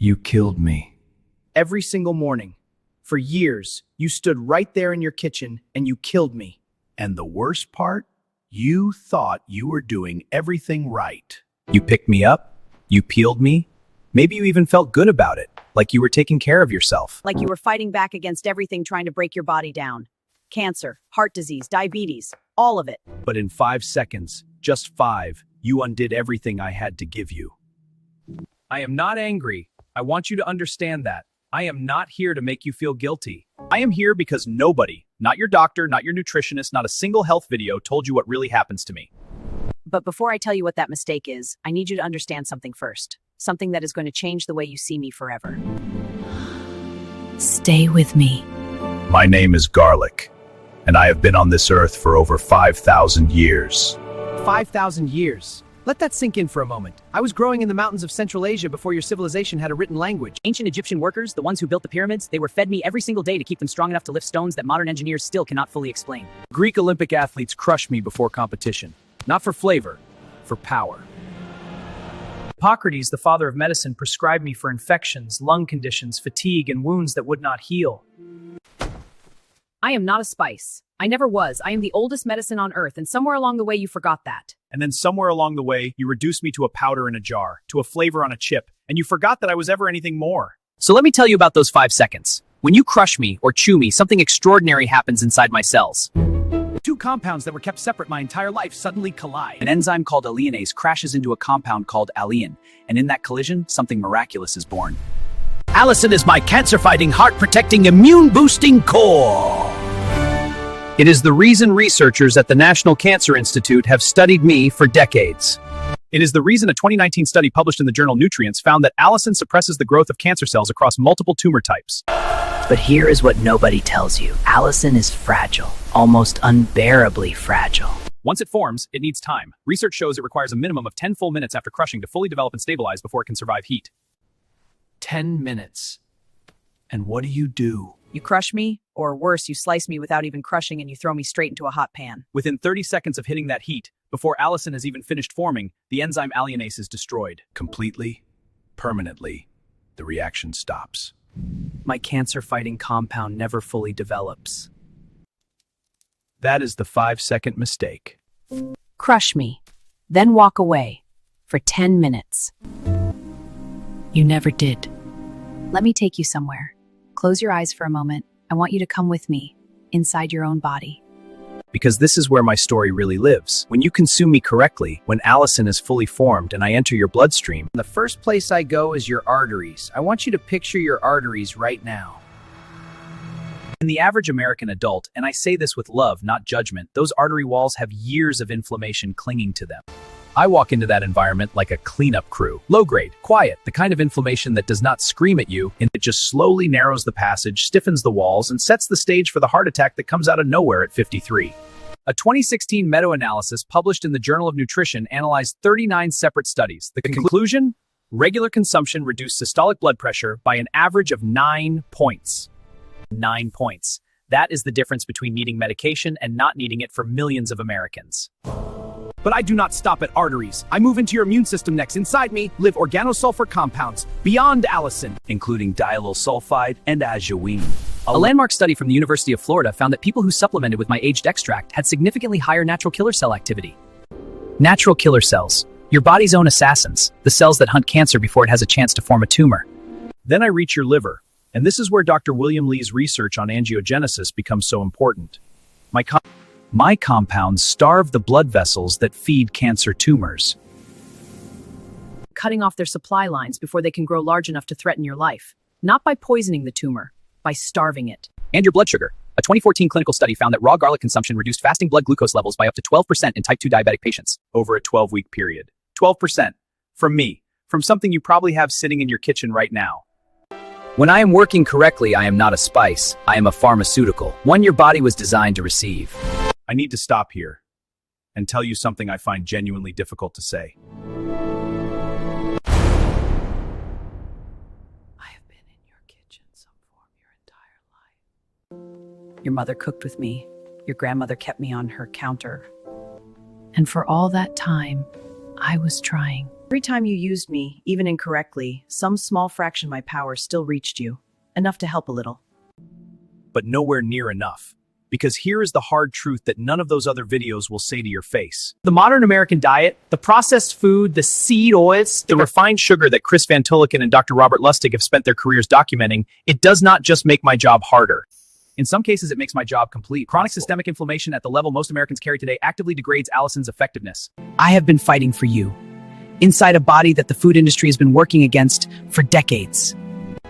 You killed me. Every single morning. For years, you stood right there in your kitchen and you killed me. And the worst part? You thought you were doing everything right. You picked me up, you peeled me, maybe you even felt good about it, like you were taking care of yourself. Like you were fighting back against everything trying to break your body down. Cancer, heart disease, diabetes, all of it. But in 5 seconds, just 5, you undid everything I had to give you. I am not angry. I want you to understand that. I am not here to make you feel guilty. I am here because nobody, not your doctor, not your nutritionist, not a single health video told you what really happens to me. But before I tell you what that mistake is, I need you to understand something first. Something that is going to change the way you see me forever. Stay with me. My name is Garlic, and I have been on this earth for over 5,000 years. 5,000 years. Let that sink in for a moment. I was growing in the mountains of Central Asia before your civilization had a written language. Ancient Egyptian workers, the ones who built the pyramids, they were fed me every single day to keep them strong enough to lift stones that modern engineers still cannot fully explain. Greek Olympic athletes crushed me before competition. Not for flavor, for power. Hippocrates, the father of medicine, prescribed me for infections, lung conditions, fatigue, and wounds that would not heal. I am not a spice. I never was. I am the oldest medicine on earth, and somewhere along the way you forgot that. And then somewhere along the way, you reduced me to a powder in a jar, to a flavor on a chip, and you forgot that I was ever anything more. So let me tell you about those 5 seconds. When you crush me or chew me, something extraordinary happens inside my cells. 2 compounds that were kept separate my entire life suddenly collide. An enzyme called alliinase crashes into a compound called Allicin, and in that collision, something miraculous is born. Allicin is my cancer-fighting, heart-protecting, immune-boosting core. It is the reason researchers at the National Cancer Institute have studied me for decades. It is the reason a 2019 study published in the journal Nutrients found that allicin suppresses the growth of cancer cells across multiple tumor types. But here is what nobody tells you. Allicin is fragile, almost unbearably fragile. Once it forms, it needs time. Research shows it requires a minimum of 10 full minutes after crushing to fully develop and stabilize before it can survive heat. 10 minutes. And what do? You crush me, or worse, you slice me without even crushing and you throw me straight into a hot pan. Within 30 seconds of hitting that heat, before allicin has even finished forming, the enzyme alliinase is destroyed. Completely, permanently, the reaction stops. My cancer-fighting compound never fully develops. That is the 5-second mistake. Crush me, then walk away for 10 minutes. You never did. Let me take you somewhere. Close your eyes for a moment. I want you to come with me, inside your own body. Because this is where my story really lives. When you consume me correctly, when allicin is fully formed and I enter your bloodstream, The first place I go is your arteries. I want you to picture your arteries right now. in the average American adult, and I say this with love, not judgment, those artery walls have years of inflammation clinging to them. I walk into that environment like a cleanup crew. Low grade, quiet, the kind of inflammation that does not scream at you, and it just slowly narrows the passage, stiffens the walls, and sets the stage for the heart attack that comes out of nowhere at 53. A 2016 meta-analysis published in the Journal of Nutrition analyzed 39 separate studies. The conclusion? Regular consumption reduced systolic blood pressure by an average of 9 points. 9 points. That is the difference between needing medication and not needing it for millions of Americans. But I do not stop at arteries. I move into your immune system next. Inside me live organosulfur compounds beyond allicin, including diallyl sulfide and ajoine. A landmark study from the University of Florida found that people who supplemented with my aged extract had significantly higher natural killer cell activity. Natural killer cells, your body's own assassins, the cells that hunt cancer before it has a chance to form a tumor. Then I reach your liver, and this is where Dr. William Lee's research on angiogenesis becomes so important. My compounds starve the blood vessels that feed cancer tumors, Cutting off their supply lines before they can grow large enough to threaten your life. Not by poisoning the tumor, by starving it. And your blood sugar. A 2014 clinical study found that raw garlic consumption reduced fasting blood glucose levels by up to 12% in type 2 diabetic patients. over a 12-week period. 12%. From me. From something you probably have sitting in your kitchen right now. When I am working correctly, I am not a spice. I am a pharmaceutical, one your body was designed to receive. I need to stop here and tell you something I find genuinely difficult to say. I have been in your kitchen some form your entire life. Your mother cooked with me. Your grandmother kept me on her counter. And for all that time, I was trying Every time you used me, even incorrectly, some small fraction of my power still reached you. Enough to help a little. But nowhere near enough. Because here is the hard truth that none of those other videos will say to your face. The modern American diet, the processed food, the seed oils, The refined sugar that Chris Van Tullochen and Dr. Robert Lustig have spent their careers documenting, it does not just make my job harder. in some cases, it makes my job complete. Chronic systemic inflammation at the level most Americans carry today actively degrades Allicin's effectiveness. I have been fighting for you, inside a body that the food industry has been working against for decades.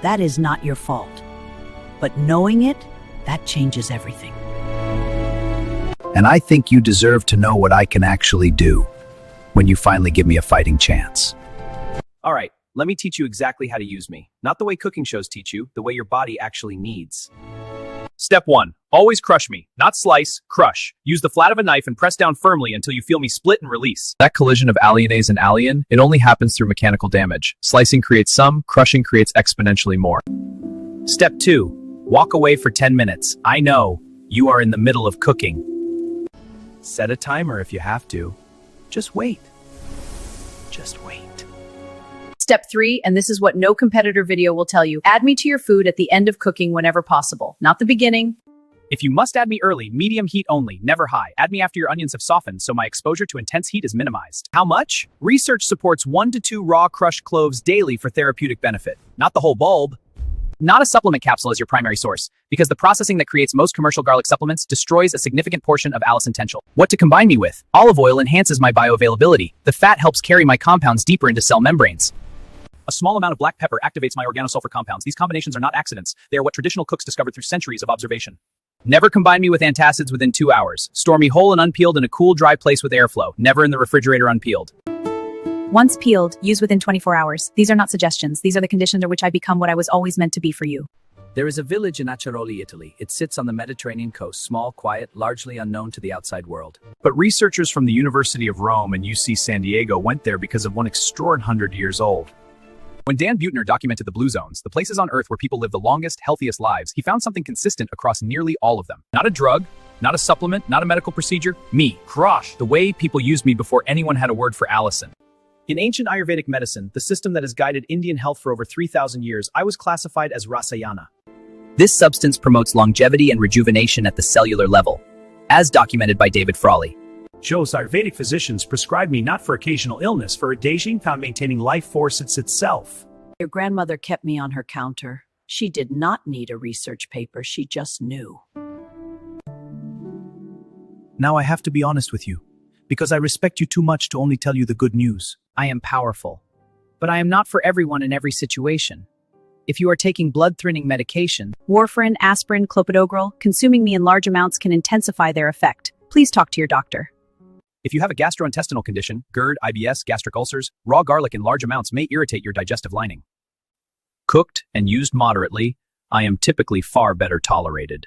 That is not your fault. But knowing it, that changes everything. And I think you deserve to know what I can actually do when you finally give me a fighting chance. All right, let me teach you exactly how to use me. Not the way cooking shows teach you, the way your body actually needs. Step 1. Always crush me. Not slice, crush. Use the flat of a knife and press down firmly until you feel me split and release. That collision of alliinase and Allicin, it only happens through mechanical damage. Slicing creates some, crushing creates exponentially more. Step 2. Walk away for 10 minutes. I know, you are in the middle of cooking. Set a timer if you have to. Just wait. Just wait. Step 3, and this is what no competitor video will tell you. Add me to your food at the end of cooking whenever possible. Not the beginning. If you must add me early, medium heat only, never high. Add me after your onions have softened so my exposure to intense heat is minimized. How much? Research supports 1 to 2 raw crushed cloves daily for therapeutic benefit. Not the whole bulb. Not a supplement capsule as your primary source, because the processing that creates most commercial garlic supplements destroys a significant portion of Allicin potential. What to combine me with? Olive oil enhances my bioavailability. The fat helps carry my compounds deeper into cell membranes. A small amount of black pepper activates my organosulfur compounds. These combinations are not accidents. They are what traditional cooks discovered through centuries of observation. Never combine me with antacids within 2 hours. Store me whole and unpeeled in a cool, dry place with airflow. Never in the refrigerator unpeeled. Once peeled, use within 24 hours. These are not suggestions. These are the conditions under which I become what I was always meant to be for you. There is a village in Acciaroli, Italy. It sits on the Mediterranean coast, small, quiet, largely unknown to the outside world. But researchers from the University of Rome and UC San Diego went there because of one extraordinary 100 years old. When Dan Buettner documented the blue zones, the places on Earth where people live the longest, healthiest lives, he found something consistent across nearly all of them. Not a drug, not a supplement, not a medical procedure. Me. Crush. The way people used me before anyone had a word for Allicin. In ancient Ayurvedic medicine, the system that has guided Indian health for over 3,000 years, I was classified as Rasayana. This substance promotes longevity and rejuvenation at the cellular level, as documented by David Frawley. Joe's Ayurvedic physicians prescribed me not for occasional illness, for a Daijing found maintaining life force itself. Your grandmother kept me on her counter. She did not need a research paper, she just knew. Now I have to be honest with you, because I respect you too much to only tell you the good news. I am powerful, but I am not for everyone in every situation. If you are taking blood-thinning medication, Warfarin, aspirin, clopidogrel, consuming me in large amounts can intensify their effect. Please talk to your doctor. If you have a gastrointestinal condition, GERD, IBS, gastric ulcers, raw garlic in large amounts may irritate your digestive lining. Cooked and used moderately, I am typically far better tolerated.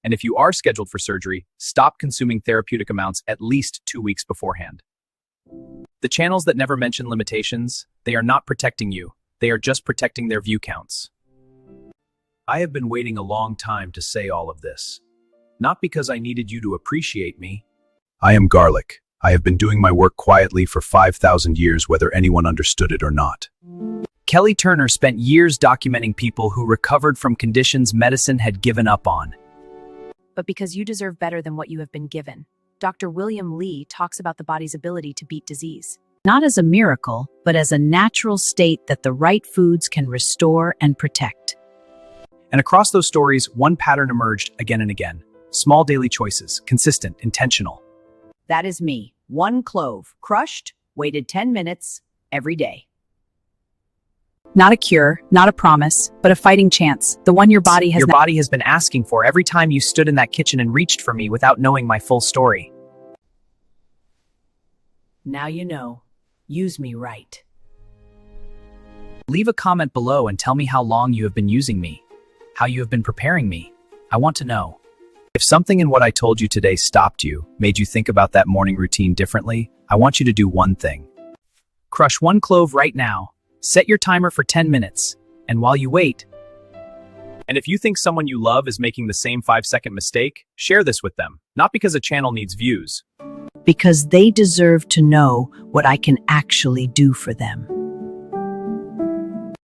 And if you are scheduled for surgery, stop consuming therapeutic amounts at least 2 weeks beforehand. The channels that never mention limitations, they are not protecting you. They are just protecting their view counts. I have been waiting a long time to say all of this. Not because I needed you to appreciate me. I am garlic. I have been doing my work quietly for 5,000 years, whether anyone understood it or not. Kelly Turner spent years documenting people who recovered from conditions medicine had given up on. But because you deserve better than what you have been given, Dr. William Lee talks about the body's ability to beat disease. Not as a miracle, but as a natural state that the right foods can restore and protect. And across those stories, one pattern emerged again and again. Small daily choices, consistent, intentional. That is me. 1 clove, crushed, waited 10 minutes, every day. Not a cure, not a promise, but a fighting chance. The one your body has been asking for every time you stood in that kitchen and reached for me without knowing my full story. Now you know. Use me right. Leave a comment below and tell me how long you have been using me, how you have been preparing me. I want to know. If something in what I told you today stopped you, made you think about that morning routine differently, I want you to do one thing. Crush 1 clove right now. Set your timer for 10 minutes. And while you wait, and if you think someone you love is making the same 5-second mistake, share this with them. Not because a channel needs views, because they deserve to know what I can actually do for them.